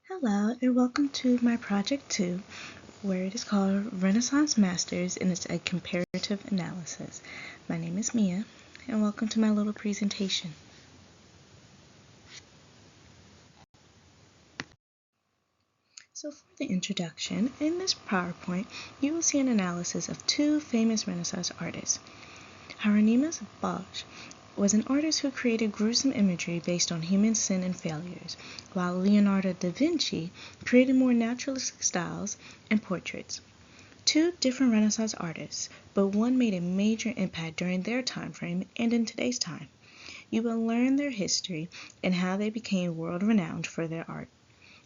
Hello and welcome to my project 2, where it is called Renaissance Masters and it's a comparative analysis. My name is Mia and welcome to my little presentation. So for the introduction, in this PowerPoint, you will see an analysis of two famous Renaissance artists. Hieronymus Bosch was an artist who created gruesome imagery based on human sin and failures, while Leonardo da Vinci created more naturalistic styles and portraits. Two different Renaissance artists, but one made a major impact during their time frame and in today's time. You will learn their history and how they became world-renowned for their art.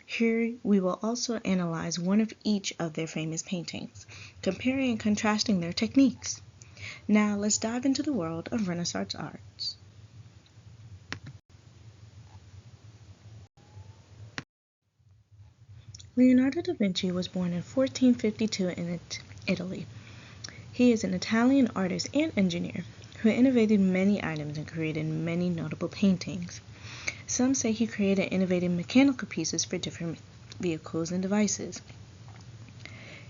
Here we will also analyze one of each of their famous paintings, comparing and contrasting their techniques. Now let's dive into the world of Renaissance arts. Leonardo da Vinci was born in 1452 in Italy. He is an Italian artist and engineer who innovated many items and created many notable paintings. Some say he created innovative mechanical pieces for different vehicles and devices.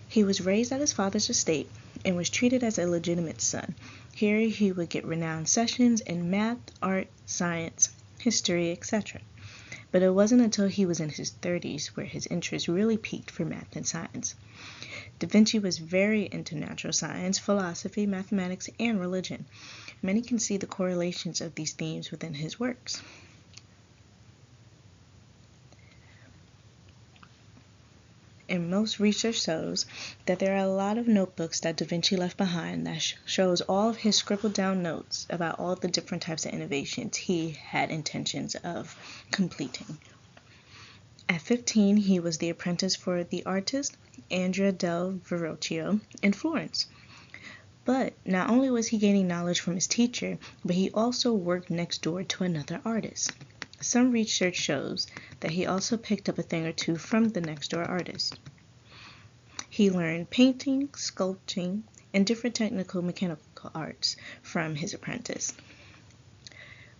He was raised at his father's estate and was treated as a legitimate son. Here he would get renowned sessions in math, art, science, history, etc. But it wasn't until he was in his 30s where his interest really peaked for math and science. Da Vinci was very into natural science, philosophy, mathematics, and religion. Many can see the correlations of these themes within his works. And most research shows that there are a lot of notebooks that Da Vinci left behind that shows all of his scribbled down notes about all the different types of innovations he had intentions of completing. At 15, he was the apprentice for the artist Andrea del Verrocchio in Florence. But not only was he gaining knowledge from his teacher, but he also worked next door to another artist. Some research shows that he also picked up a thing or two from the next door artist. He learned painting, sculpting, and different technical mechanical arts from his apprentice.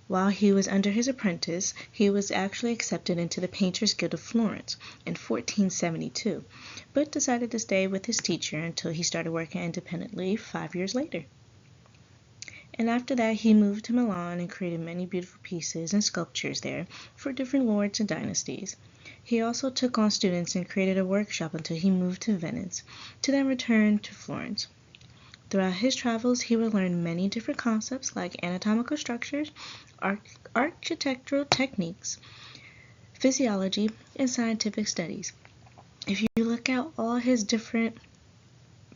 While he was under his apprentice, he was actually accepted into the Painters Guild of Florence in 1472, but decided to stay with his teacher until he started working independently 5 years later. And after that, he moved to Milan and created many beautiful pieces and sculptures there for different lords and dynasties. He also took on students and created a workshop until he moved to Venice, to then return to Florence. Throughout his travels, he would learn many different concepts like anatomical structures, architectural techniques, physiology, and scientific studies. If you look at all his different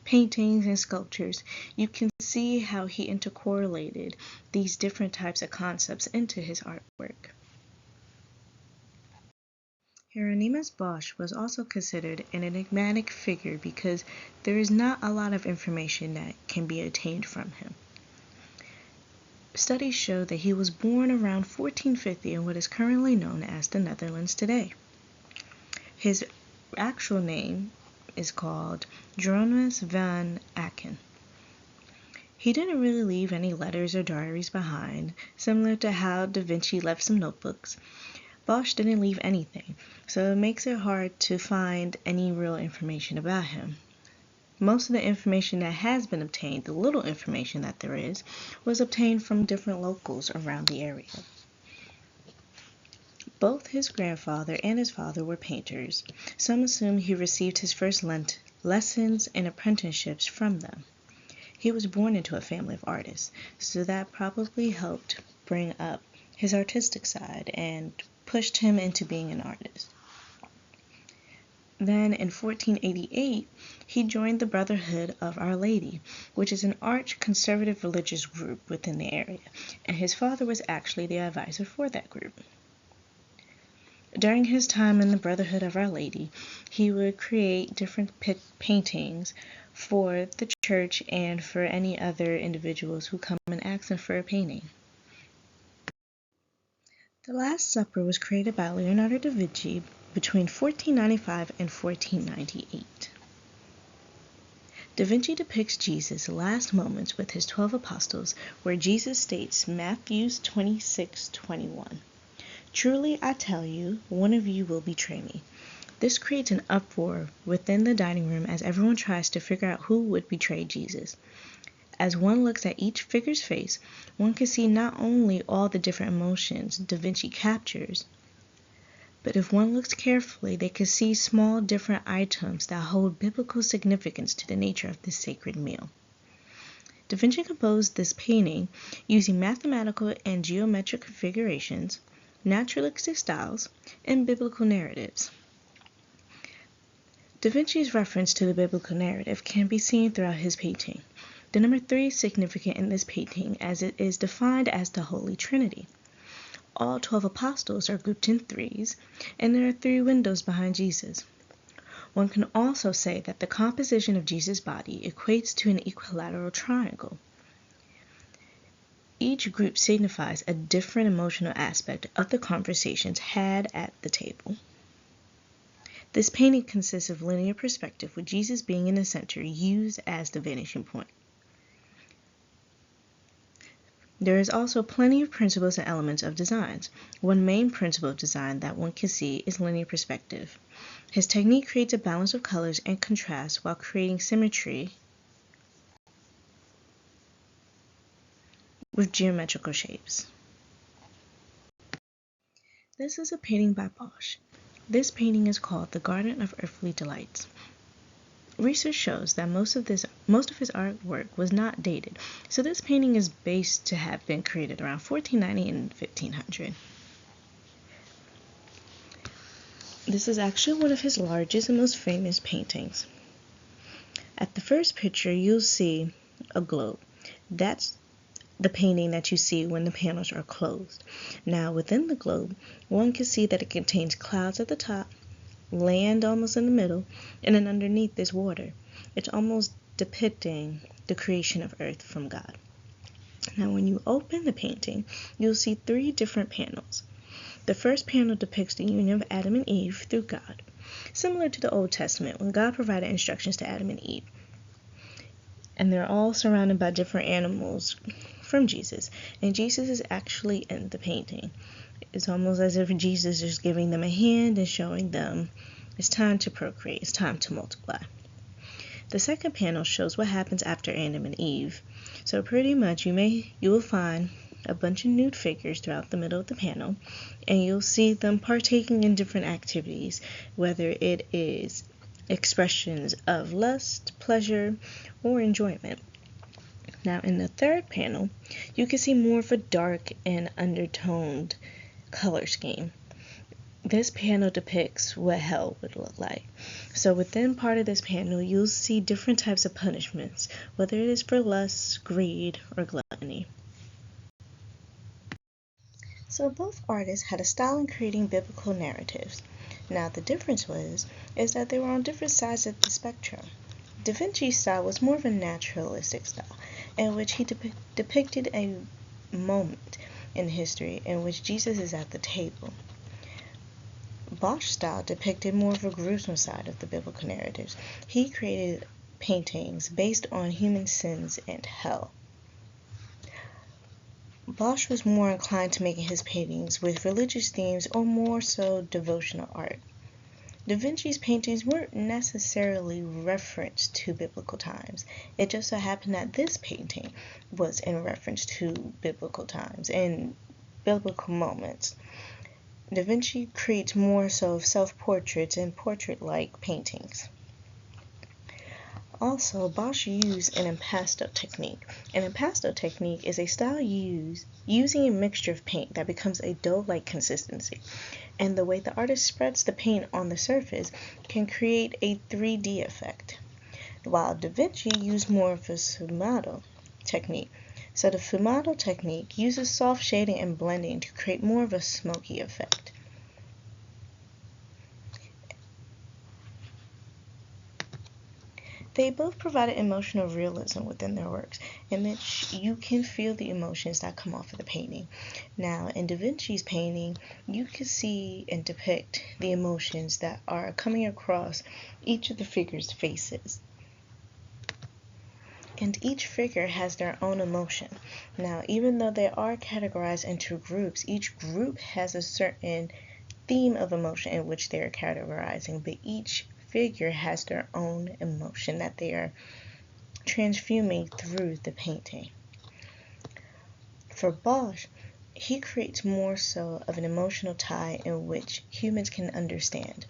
paintings and sculptures, you can see how he intercorrelated these different types of concepts into his artwork. Hieronymus Bosch was also considered an enigmatic figure because there is not a lot of information that can be obtained from him. Studies show that he was born around 1450 in what is currently known as the Netherlands today. His actual name is called Jeronimus van Aken. He didn't really leave any letters or diaries behind, similar to how Da Vinci left some notebooks. Bosch didn't leave anything, so it makes it hard to find any real information about him. Most of the information that has been obtained, the little information that there is, was obtained from different locals around the area. Both his grandfather and his father were painters. Some assume he received his first lessons and apprenticeships from them. He was born into a family of artists, so that probably helped bring up his artistic side and pushed him into being an artist. Then in 1488, he joined the Brotherhood of Our Lady, which is an arch conservative religious group within the area, and his father was actually the advisor for that group. During his time in the Brotherhood of Our Lady, he would create different paintings for the church and for any other individuals who come and ask him for a painting. The Last Supper was created by Leonardo da Vinci between 1495 and 1498. Da Vinci depicts Jesus' last moments with his 12 apostles, where Jesus states Matthew 26:21. Truly I tell you, one of you will betray me. This creates an uproar within the dining room as everyone tries to figure out who would betray Jesus. As one looks at each figure's face, one can see not only all the different emotions Da Vinci captures, but if one looks carefully, they can see small different items that hold biblical significance to the nature of this sacred meal. Da Vinci composed this painting using mathematical and geometric configurations, naturalistic styles, and biblical narratives. Da Vinci's reference to the biblical narrative can be seen throughout his painting. The number 3 is significant in this painting as it is defined as the Holy Trinity. All 12 apostles are grouped in threes, and there are 3 windows behind Jesus. One can also say that the composition of Jesus' body equates to an equilateral triangle. Each group signifies a different emotional aspect of the conversations had at the table. This painting consists of linear perspective, with Jesus being in the center, used as the vanishing point. There is also plenty of principles and elements of designs. One main principle of design that one can see is linear perspective. His technique creates a balance of colors and contrast while creating symmetry with geometrical shapes. This is a painting by Bosch. This painting is called The Garden of Earthly Delights. Research shows that most of his artwork was not dated, so this painting is based to have been created around 1490 and 1500. This is actually one of his largest and most famous paintings. At the first picture, you'll see a globe. That's the painting that you see when the panels are closed. Now, within the globe, one can see that it contains clouds at the top, land almost in the middle, and then underneath is water. It's almost depicting the creation of earth from God. Now, when you open the painting, you'll see 3 different panels. The first panel depicts the union of Adam and Eve through God, similar to the Old Testament when God provided instructions to Adam and Eve. And they're all surrounded by different animals from Jesus, and Jesus is actually in the painting. It's almost as if Jesus is giving them a hand and showing them it's time to procreate, it's time to multiply. The second panel shows what happens after Adam and Eve. So pretty much you will find a bunch of nude figures throughout the middle of the panel, and you'll see them partaking in different activities, whether it is expressions of lust, pleasure, or enjoyment. Now in the third panel, you can see more of a dark and undertoned color scheme. This panel depicts what hell would look like. So within part of this panel, you'll see different types of punishments, whether it is for lust, greed, or gluttony. So both artists had a style in creating biblical narratives. Now the difference is that they were on different sides of the spectrum. Da Vinci's style was more of a naturalistic style, in which he depicted a moment in history in which Jesus is at the table. Bosch's style depicted more of a gruesome side of the biblical narratives. He created paintings based on human sins and hell. Bosch was more inclined to making his paintings with religious themes or more so devotional art. Da Vinci's paintings weren't necessarily referenced to biblical times. It just so happened that this painting was in reference to biblical times and biblical moments. Da Vinci creates more so of self-portraits and portrait-like paintings. Also, Bosch used an impasto technique. An impasto technique is a style using a mixture of paint that becomes a dough-like consistency, and the way the artist spreads the paint on the surface can create a 3D effect, while Da Vinci used more of a sfumato technique. So the sfumato technique uses soft shading and blending to create more of a smoky effect. They both provided emotional realism within their works, in which you can feel the emotions that come off of the painting. Now, in Da Vinci's painting, you can see and depict the emotions that are coming across each of the figures' faces. And each figure has their own emotion. Now, even though they are categorized into groups, each group has a certain theme of emotion in which they are categorizing, but each figure has their own emotion that they are transfusing through the painting. For Bosch, he creates more so of an emotional tie in which humans can understand.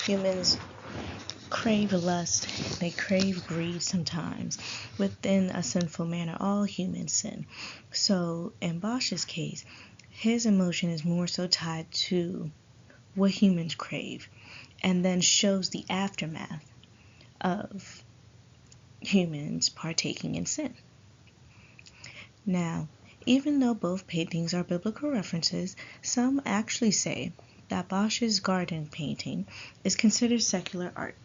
Humans crave lust, they crave greed sometimes. Within a sinful manner, all humans sin. So in Bosch's case, his emotion is more so tied to what humans crave, and then shows the aftermath of humans partaking in sin. Now, even though both paintings are biblical references, some actually say that Bosch's garden painting is considered secular art.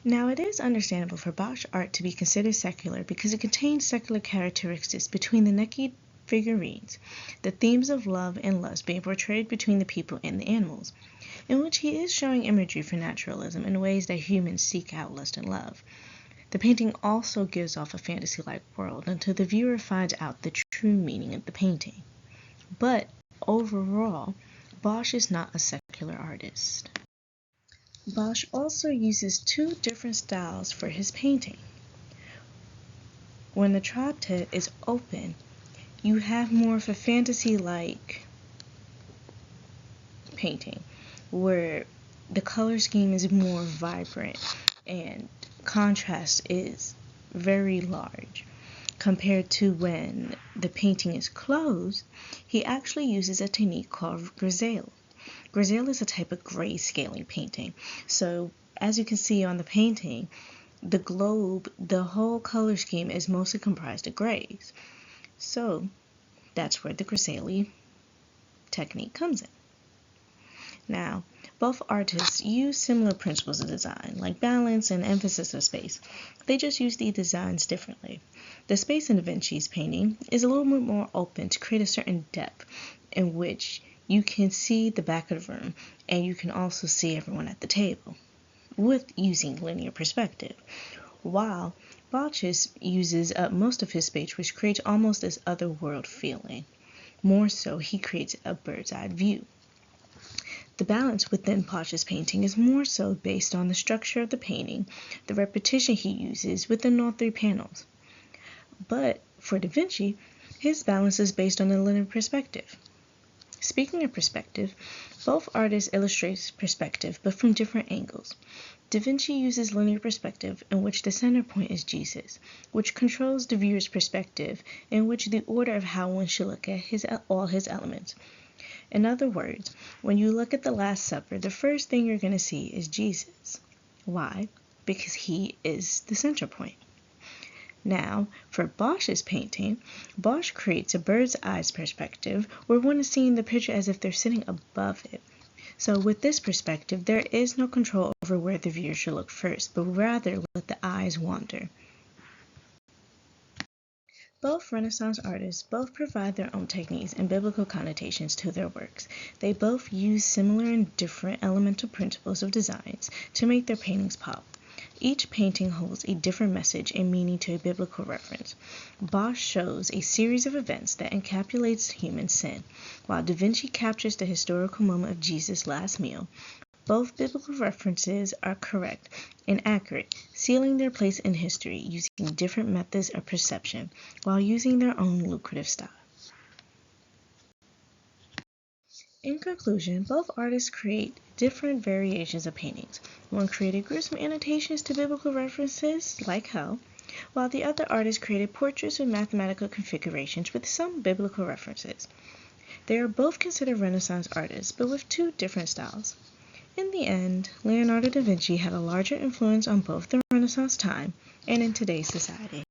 Now, it is understandable for Bosch art to be considered secular because it contains secular characteristics between the naked figurines, the themes of love and lust being portrayed between the people and the animals, in which he is showing imagery for naturalism in ways that humans seek out lust and love. The painting also gives off a fantasy-like world until the viewer finds out the true meaning of the painting. But overall, Bosch is not a secular artist. Bosch also uses two different styles for his painting. When the triptych is open, you have more of a fantasy-like painting where the color scheme is more vibrant and contrast is very large. Compared to when the painting is closed, he actually uses a technique called grisaille. Grisaille is a type of grayscaling painting. So as you can see on the painting, the globe, the whole color scheme is mostly comprised of grays. So that's where the grisaille technique comes in. Now, both artists use similar principles of design, like balance and emphasis of space. They just use the designs differently. The space in Da Vinci's painting is a little bit more open to create a certain depth in which you can see the back of the room and you can also see everyone at the table with using linear perspective, while Bosch uses up most of his space, which creates almost this otherworld feeling. More so, he creates a bird's-eye view. The balance within Bosch's painting is more so based on the structure of the painting, the repetition he uses within all three panels. But for Da Vinci, his balance is based on a linear perspective. Speaking of perspective, both artists illustrate perspective, but from different angles. Da Vinci uses linear perspective, in which the center point is Jesus, which controls the viewer's perspective, in which the order of how one should look at all his elements. In other words, when you look at the Last Supper, the first thing you're going to see is Jesus. Why? Because he is the center point. Now, for Bosch's painting, Bosch creates a bird's eye perspective where one is seeing the picture as if they're sitting above it. So with this perspective, there is no control over where the viewer should look first, but rather let the eyes wander. Both Renaissance artists both provide their own techniques and biblical connotations to their works. They both use similar and different elemental principles of designs to make their paintings pop. Each painting holds a different message and meaning to a biblical reference. Bosch shows a series of events that encapsulates human sin, while Da Vinci captures the historical moment of Jesus' last meal. Both biblical references are correct and accurate, sealing their place in history using different methods of perception, while using their own lucrative style. In conclusion, both artists create different variations of paintings. One created gruesome annotations to biblical references, like hell, while the other artist created portraits with mathematical configurations with some biblical references. They are both considered Renaissance artists, but with two different styles. In the end, Leonardo da Vinci had a larger influence on both the Renaissance time and in today's society.